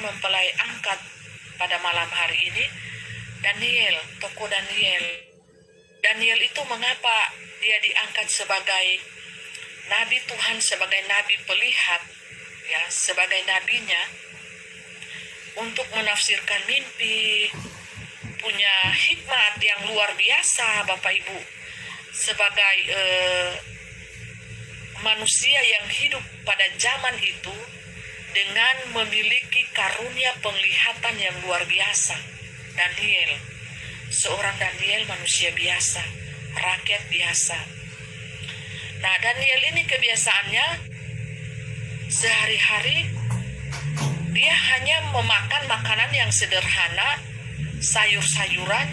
mempelai angkat pada malam hari ini, Daniel, tokoh Daniel. Daniel itu mengapa dia diangkat sebagai nabi Tuhan, sebagai nabi pelihat, ya, sebagai nabinya untuk menafsirkan mimpi, punya hikmat yang luar biasa, Bapak Ibu, sebagai manusia yang hidup pada zaman itu dengan memiliki karunia penglihatan yang luar biasa. Daniel, seorang Daniel manusia biasa, rakyat biasa. Nah, Daniel ini kebiasaannya sehari-hari dia hanya memakan makanan yang sederhana, sayur-sayuran,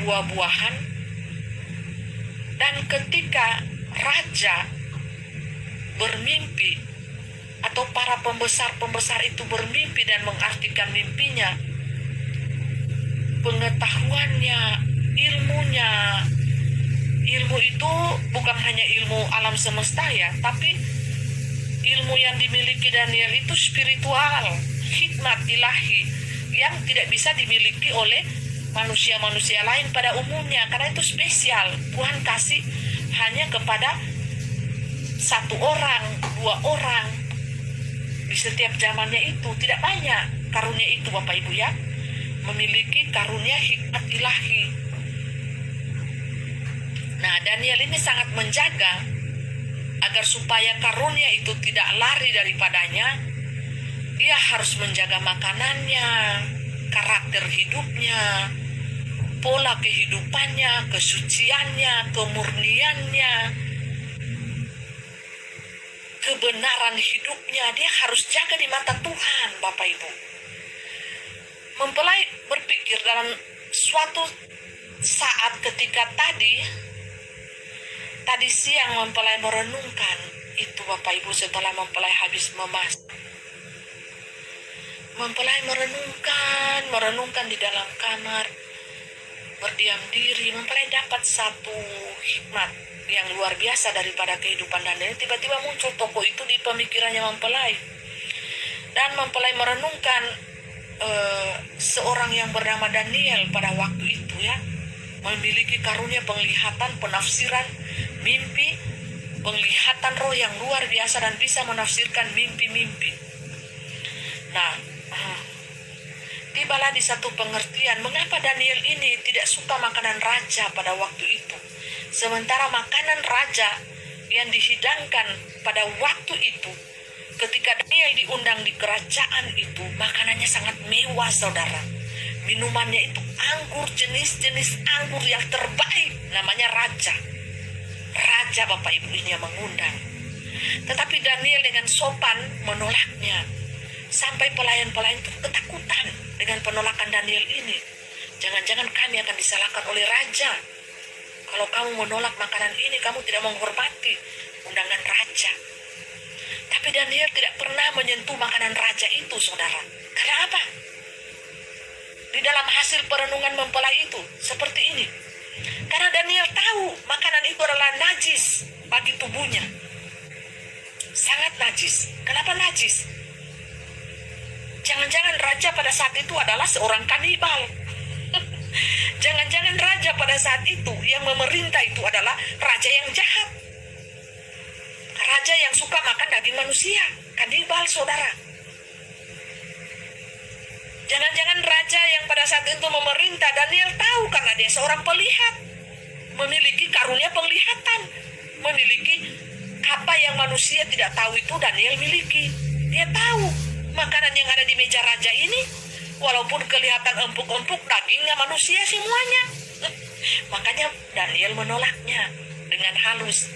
buah-buahan. Dan ketika raja bermimpi atau para pembesar-pembesar itu bermimpi dan mengartikan mimpinya, pengetahuannya, ilmu itu bukan hanya ilmu alam semesta ya, tapi ilmu yang dimiliki Daniel itu spiritual, hikmat ilahi yang tidak bisa dimiliki oleh manusia-manusia lain pada umumnya, karena itu spesial. Tuhan kasih hanya kepada satu orang, dua orang di setiap zamannya, itu tidak banyak karunia itu, Bapak Ibu ya, memiliki karunia hikmat ilahi. Nah, Daniel ini sangat menjaga agar supaya karunia itu tidak lari daripadanya. Dia harus menjaga makanannya, karakter hidupnya, pola kehidupannya, kesuciannya, kemurniannya, kebenaran hidupnya. Dia harus jaga di mata Tuhan, Bapak Ibu. Mempelai berpikir dalam suatu saat ketika tadi siang mempelai merenungkan itu, Bapak Ibu, setelah mempelai habis memasak. Mempelai merenungkan di dalam kamar, berdiam diri. Mempelai dapat satu hikmat yang luar biasa daripada kehidupan Daniel. Tiba-tiba muncul tokoh itu di pemikirannya mempelai. Dan mempelai merenungkan seorang yang bernama Daniel pada waktu itu ya, memiliki karunia penglihatan, penafsiran mimpi, penglihatan roh yang luar biasa dan bisa menafsirkan mimpi-mimpi. Nah, tibalah di satu pengertian mengapa Daniel ini tidak suka makanan raja pada waktu itu. Sementara makanan raja yang dihidangkan pada waktu itu, ketika Daniel diundang di kerajaan itu, makanannya sangat mewah, saudara. Minumannya itu anggur, jenis-jenis anggur yang terbaik, namanya raja. Raja, Bapak Ibu, ini yang mengundang. Tetapi Daniel dengan sopan menolaknya. Sampai pelayan-pelayan itu ketakutan dengan penolakan Daniel ini. Jangan-jangan kami akan disalahkan oleh raja. Kalau kamu menolak makanan ini, kamu tidak menghormati undangan raja. Tapi Daniel tidak pernah menyentuh makanan raja itu, saudara. Karena apa? Di dalam hasil perenungan mempelai itu seperti ini. Karena Daniel tahu makanan itu adalah najis bagi tubuhnya. Sangat najis. Kenapa najis? Jangan-jangan raja pada saat itu adalah seorang kanibal. Jangan-jangan raja pada saat itu yang memerintah itu adalah raja yang jahat. Raja yang suka makan daging manusia. Kanibal, saudara. Jangan-jangan raja yang pada saat itu memerintah, Daniel tahu karena dia seorang pelihat, memiliki karunia penglihatan, memiliki apa yang manusia tidak tahu itu Daniel miliki. Dia tahu makanan yang ada di meja raja ini, walaupun kelihatan empuk-empuk, dagingnya manusia semuanya. Makanya Daniel menolaknya dengan halus.